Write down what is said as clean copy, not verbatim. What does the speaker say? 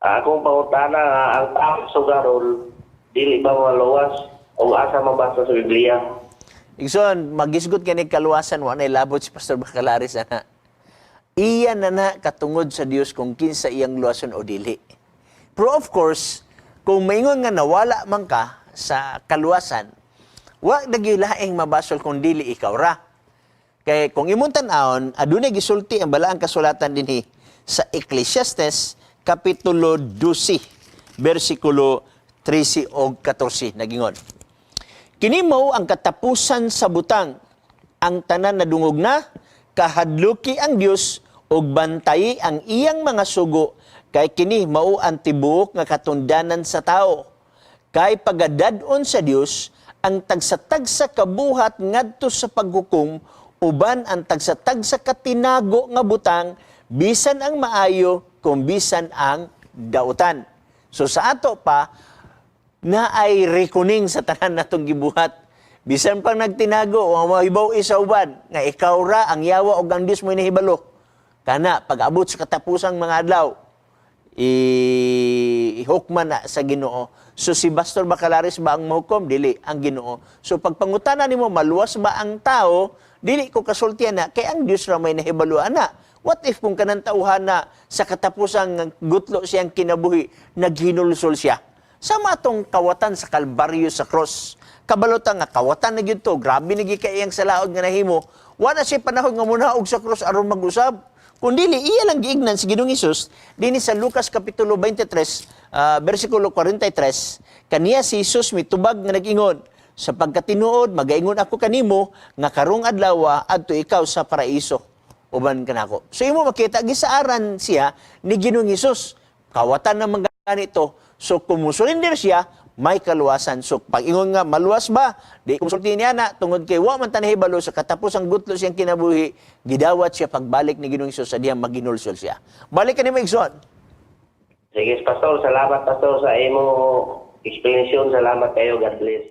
Akong pangutana nga ang tao sa garol dili ba maluwas o asa mabasa sa Biblia. Igsoon, magisgot kani kaluwasan wa na labot si Pastor Bacalaris ana. Iya na katungod sa Dios kung kinsa iyang luwason o dili. Pero of course, kung maingon nga nawala man ka sa kaluwasan, wa nagyulaing mabasol kung dili ikaw ra. Kay kung imong tan-awon, adunay gisulti ang balaang kasulatan dinhi sa Ecclesiastes kapitulo 12, bersikulo 13 o 14 nagingon. Kini mao ang katapusan sa butang, ang tanan na dungog na, kahadluki ang Dios ug bantayi ang iyang mga sugo, kay kini mao ang tibuok nga katundanan sa tao. Kay pagadad-on sa Dios ang tagsa-tagsa kabuhat ngadto sa paghukom, uban ang tagsa-tagsa katinago nga butang, bisan ang maayo kung bisan ang dautan. So sa ato pa, na ay reckoning sa tanan natong gibuhat. Bisan pang nagtinago o mahibaw isa uban, nga ikaw ra ang yawa o ang Diyos mo inahibalo. Kana, pag-abot sa katapusang mga adlaw, ihukman na sa Ginoo. So si Pastor Bacalaris ba ang mahukom? Dili, ang Ginoo. So pagpangutana nimo maluwas ba ang tao? Dili ko kasultihan na, kay ang Diyos ra may nahibaluan na. What if kung kanang tauhan na sa katapusang gutlo siyang kinabuhi, naghinulsol siya? Sama atong kawatan sa Kalbaryo sa cross. Kabalota nga kawatan na gyud to, grabe na gyud kay iyang salaod nga nahimo. Wala siya panahon nga munaog sa cross aron mag-usab. Kundi iya lang giignan si Ginoong Hesus dinhi sa Lucas kapitulo 23, bersikulo 43, kaniya si Hesus mitubag nga nag-ingon, sa pagkatinuod magaingon ako kanimo nga karong adlaw adto ikaw sa paraiso uban kanako. So imo makita gisaaran siya ni Ginoong Hesus. Kawatan na mga ganito. So kung musulinder siya, may kaluwasan. So pag ingon nga maluwas ba, di kumsulti niya na tungod kay wa man tanahibalo sa katapusang gutlo siyang kinabuhi, gidawat siya pagbalik ni Ginoong Hesus sa diyang maginulsol siya. Balik ka ni Maigson. Sige, Pastor, salamat Pastor sa imo explanation. Salamat kayo. God bless.